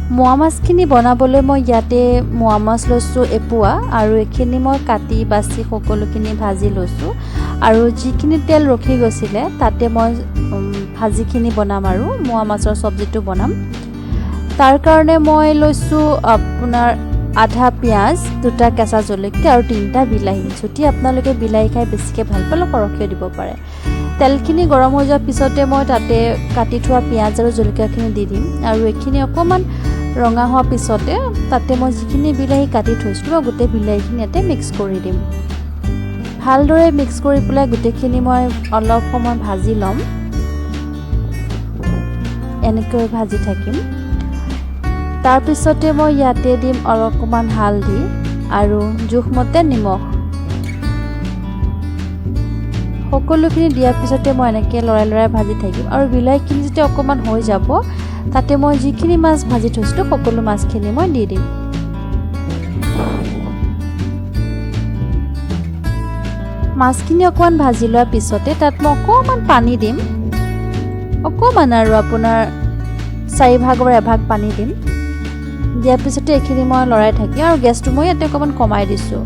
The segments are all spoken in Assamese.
মোৱা মাছখিনি বনাবলৈ মই ইয়াতে মোৱা মাছ লৈছোঁ এপোৱা আৰু এইখিনি মই কাটি বাছি সকলোখিনি ভাজি লৈছোঁ আৰু যিখিনি তেল ৰখি গৈছিলে তাতে মই ভাজিখিনি বনাম আৰু মোৱা মাছৰ চব্জিটো বনাম। তাৰ কাৰণে মই লৈছোঁ আপোনাৰ আধা পিঁয়াজ, 2টা কেঁচা জলকীয়া আৰু 3টা বিলাহী। যদি আপোনালোকে বিলাহী খাই বেছিকৈ ভাল পালে সৰহকৈ দিব পাৰে। তেলখিনি গৰম হৈ যোৱাৰ পিছতে মই তাতে কাটি থোৱা পিঁয়াজ আৰু জলকীয়াখিনি দি দিম আৰু এইখিনি অকণমান ৰঙা হোৱাৰ পিছতে তাতে মই যিখিনি বিলাহী কাটি থৈছিলোঁ গোটেই বিলাহীখিনি ইয়াতে মিক্স কৰি দিম। ভালদৰে মিক্স কৰি পেলাই গোটেইখিনি মই অলপ সময় ভাজি ল'ম। এনেকৈ ভাজি থাকিম। তাৰপিছতে মই ইয়াতে দিম অলপমান হালধি আৰু জোখমতে নিমখ। সকলোখিনি দিয়াৰ পিছতে মই এনেকৈ লৰাই লৰাই ভাজি থাকিম আৰু বিলাহীখিনি যেতিয়া অকণমান হৈ যাব তাতে মই যিখিনি মাছ ভাজি থৈছিলোঁ সকলো মাছখিনি মই দি দিম। মাছখিনি অকণমান ভাজি লোৱাৰ পিছতে তাত মই অকণমান পানী দিম, অকণমান আৰু আপোনাৰ 4ভাগৰ 1ভাগ পানী দিম। দিয়াৰ পিছতে এইখিনি মই লৰাই থাকিম আৰু গেছটো মই ইয়াতে অকণমান কমাই দিছোঁ,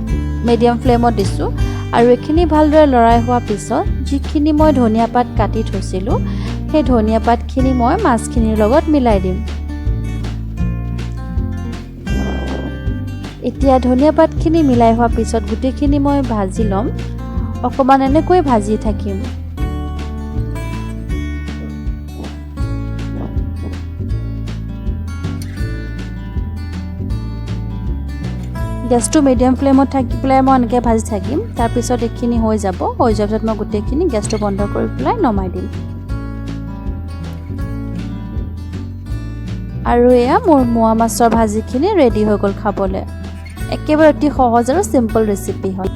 মিডিয়াম ফ্লেমত দিছোঁ আৰু এইখিনি ভালদৰে লৰাই হোৱাৰ পিছত যিখিনি মই ধনিয়া পাত কাটি থৈছিলোঁ সেই ধনিয়া পাতখিনি মই মাছখিনিৰ লগত মিলাই দিম। এতিয়া ধনিয়া পাতখিনি মিলাই হোৱাৰ পিছত গোটেইখিনি মই ভাজি ল'ম, অকণমান এনেকৈ ভাজি থাকিম। গেছটো মিডিয়াম ফ্লেমত থাকি পেলাই মই এনেকৈ ভাজি থাকিম। তাৰপিছত এইখিনি হৈ যাব, হৈ যোৱাৰ পিছত মই গোটেইখিনি গেছটো বন্ধ কৰি পেলাই নমাই দিম। আৰু এয়া মোৰ মোৱা মাছৰ ভাজিখিনি ৰেডি হৈ গ'ল খাবলৈ। একেবাৰে অতি সহজ আৰু চিম্পল ৰেচিপি হয়।